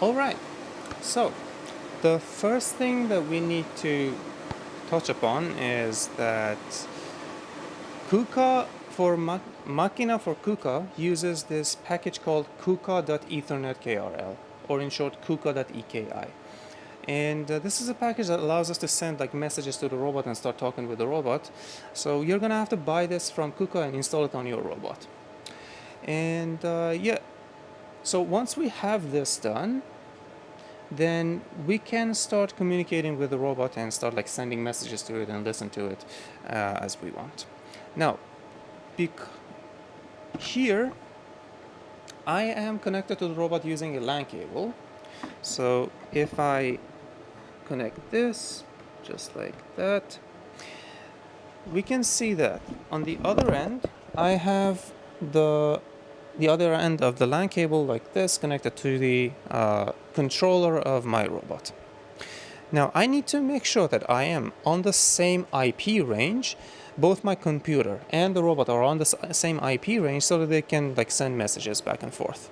Alright, so the first thing that we need to touch upon is that KUKA for Machina for KUKA uses this package called KUKA.EthernetKRL, or in short KUKA.EKI. And this is a package that allows us to send like messages to the robot and start talking with the robot. So you're gonna have to buy this from KUKA and install it on your robot. And so once we have this done, then we can start communicating with the robot and start like sending messages to it and listen to it as we want. Now, here I am connected to the robot using a LAN cable. So if I connect this just like that, we can see that on the other end I have the other end of the LAN cable like this connected to the controller of my robot. Now I need to make sure that I am on the same IP range. Both my computer and the robot are on the same IP range so that they can like send messages back and forth.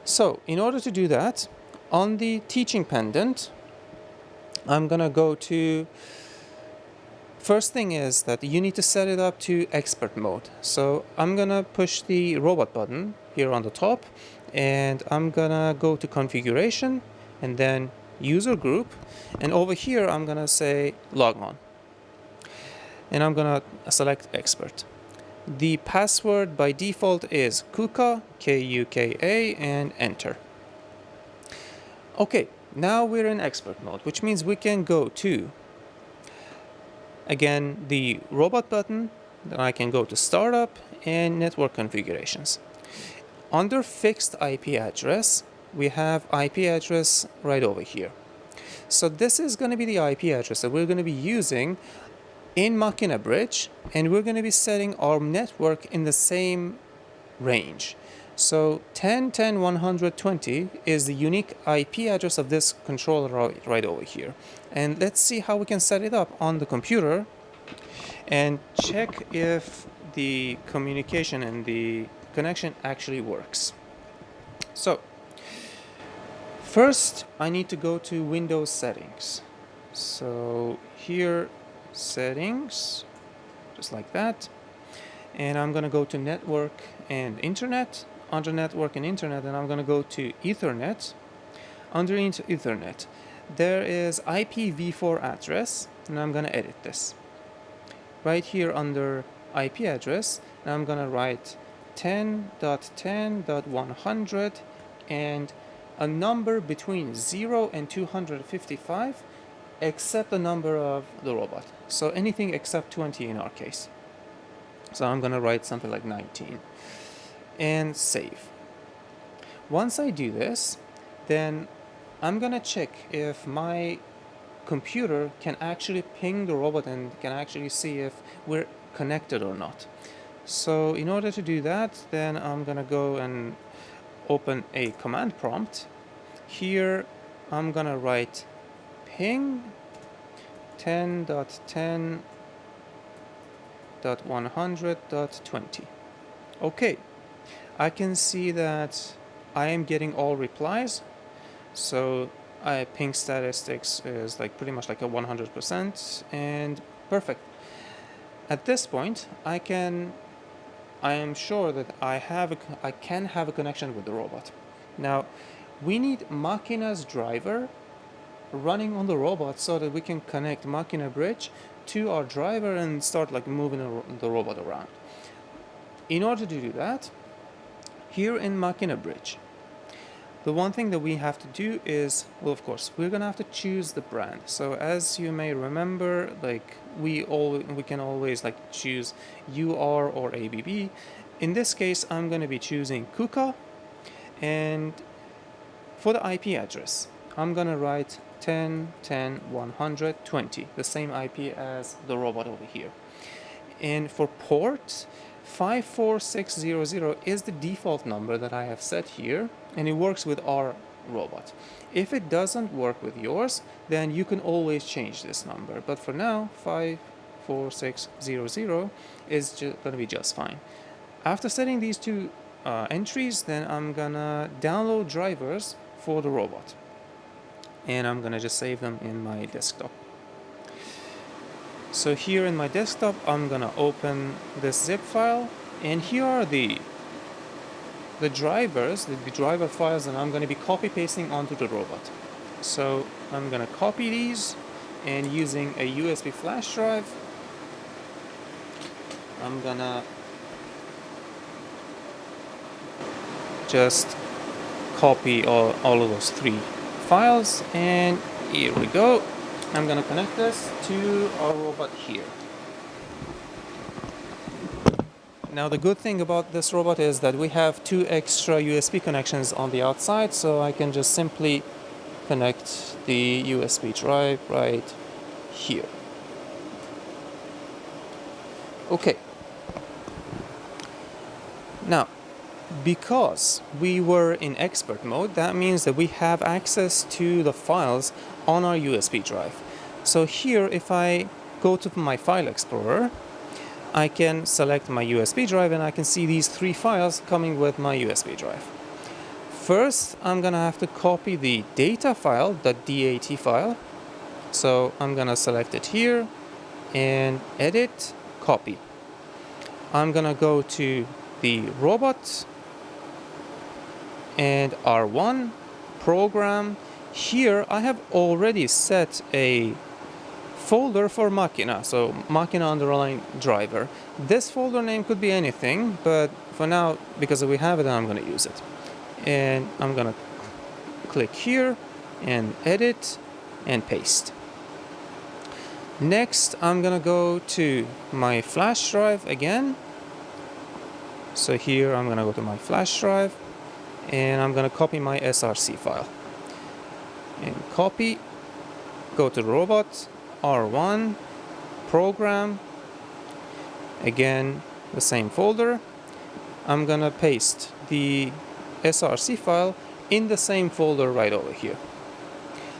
So in order to do that, on the teaching pendant, I'm gonna go to, first thing is that you need to set it up to expert mode. So I'm gonna push the robot button here on the top, and I'm gonna go to configuration and then user group, and over here I'm gonna say log on, and I'm gonna select expert. The password by default is KUKA, KUKA, and enter. Okay, now we're in expert mode, which means we can go to, again, the robot button. Then I can go to startup and network configurations. Under fixed IP address, we have IP address right over here. So this is going to be the IP address that we're going to be using in Machina Bridge, and we're going to be setting our network in the same range. So 10.10.120 is the unique IP address of this controller right over here. And let's see how we can set it up on the computer and check if the communication and the connection actually works. So first I need to go to Windows settings. So here, settings, just like that. And I'm going to go to network and internet. Under network and internet, and I'm going to go to Ethernet. Under Ethernet, there is IPv4 address, and I'm going to edit this. Right here under IP address, and I'm going to write 10.10.100 and a number between 0 and 255, except the number of the robot. So anything except 20 in our case. So I'm going to write something like 19. And save. Once I do this, then I'm gonna check if my computer can actually ping the robot and can actually see if we're connected or not. So in order to do that, then I'm gonna go and open a command prompt. Here I'm gonna write ping 10.10.100.20. Okay. I can see that I am getting all replies. So ping statistics is like pretty much like a 100%, and perfect. At this point, I am sure that I can have a connection with the robot. Now, we need Machina's driver running on the robot so that we can connect Machina Bridge to our driver and start like moving the robot around. In order to do that, here in Machina Bridge, the one thing that we have to do is, well, of course, we're gonna have to choose the brand. So as you may remember, like we can always like choose UR or ABB. In this case, I'm gonna be choosing KUKA, and for the IP address, I'm gonna write 10.10.120, the same IP as the robot over here. And for port, 54600 is the default number that I have set here, and it works with our robot. If it doesn't work with yours, then you can always change this number. But for now, 54600 is going to be just fine. After setting these two entries, then I'm gonna download drivers for the robot. And I'm gonna just save them in my desktop. So here in my desktop, I'm gonna open this zip file, and here are the drivers, the driver files that I'm gonna be copy pasting onto the robot. So I'm gonna copy these, and using a USB flash drive, I'm gonna just copy all of those 3 files, and here we go. I'm gonna connect this to our robot here. Now the good thing about this robot is that we have 2 extra USB connections on the outside, so I can just simply connect the USB drive right here. Okay. Now, because we were in expert mode, that means that we have access to the files on our USB drive. So here, if I go to my file explorer, I can select my USB drive and I can see these 3 files coming with my USB drive. First, I'm gonna have to copy the data file, the DAT file. So I'm gonna select it here and edit, copy. I'm gonna go to the robot and R1 program. Here I have already set a folder for Machina, so Machina underlying driver. This folder name could be anything, but for now, because we have it, I'm going to use it. And I'm going to click here and edit and paste. Next, I'm going to go to my flash drive again. So here I'm going to go to my flash drive and I'm going to copy my SRC file. And copy, go to robot, R1, program, again the same folder. I'm gonna paste the SRC file in the same folder right over here.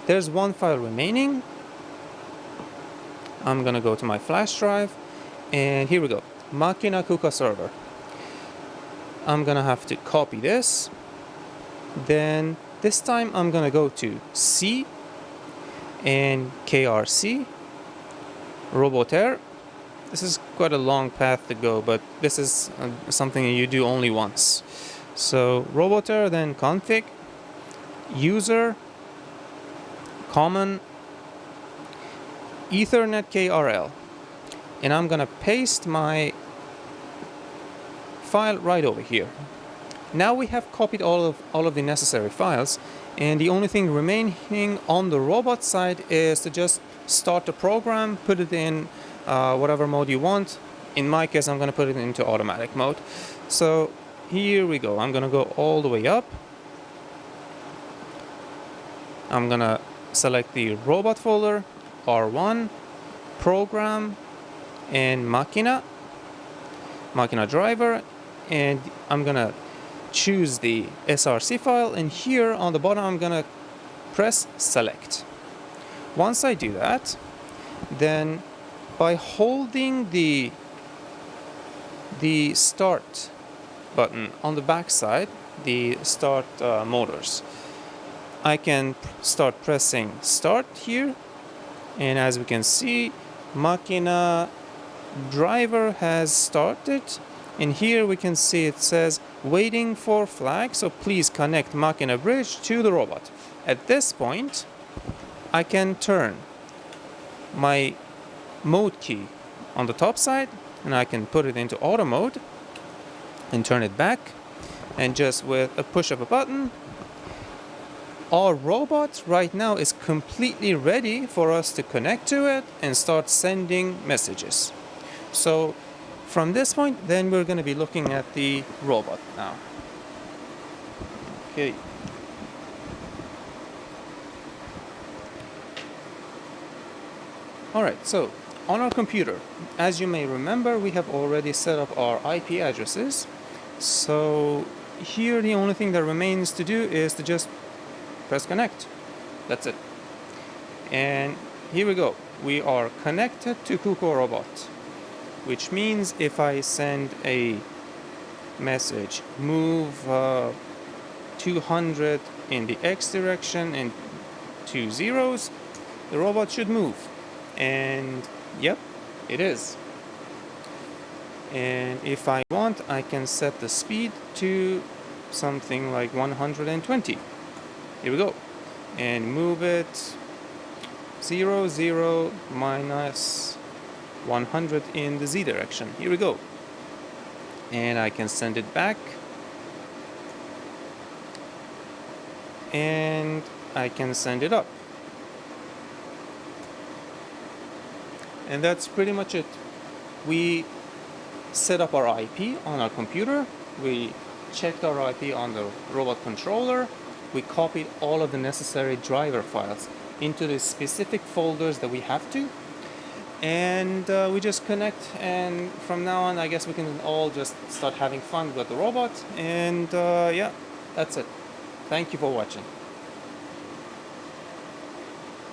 There's 1 file remaining. I'm gonna go to my flash drive and here we go, Machina KUKA server. I'm gonna have to copy this. Then this time I'm gonna go to C and KRC, Roboter. This is quite a long path to go, but this is something you do only once. So Roboter, then config, user, common, Ethernet KRL. And I'm gonna paste my file right over here. Now we have copied all of the necessary files, and the only thing remaining on the robot side is to just start the program, put it in whatever mode you want. In my case, I'm going to put it into automatic mode. So here we go. I'm going to go all the way up. I'm going to select the robot folder, R1, program, and Machina driver, and I'm going to choose the SRC file, and here on the bottom I'm gonna press select. Once I do that, then by holding the start button on the back side, the start motors, I can start pressing start here, and as we can see, Machina driver has started. And here we can see it says waiting for flag, so please connect Machina bridge to the robot. At this point, I can turn my mode key on the top side and I can put it into auto mode and turn it back, and just with a push of a button, our robot right now is completely ready for us to connect to it and start sending messages. So from this point, then we're going to be looking at the robot now. Okay. Alright, so on our computer, as you may remember, we have already set up our IP addresses. So here the only thing that remains to do is to just press connect. That's it. And here we go. We are connected to KUKA robot, which means if I send a message, move 200 in the X direction and 2 zeros, the robot should move. And yep, it is. And if I want, I can set the speed to something like 120. Here we go. And move it 0, 0, minus 100 in the Z direction. Here we go. And I can send it back. And I can send it up. And that's pretty much it. We set up our IP on our computer. We checked our IP on the robot controller. We copied all of the necessary driver files into the specific folders that we have to. And we just connect, and from now on I guess we can all just start having fun with the robot. And yeah, that's it. Thank you for watching.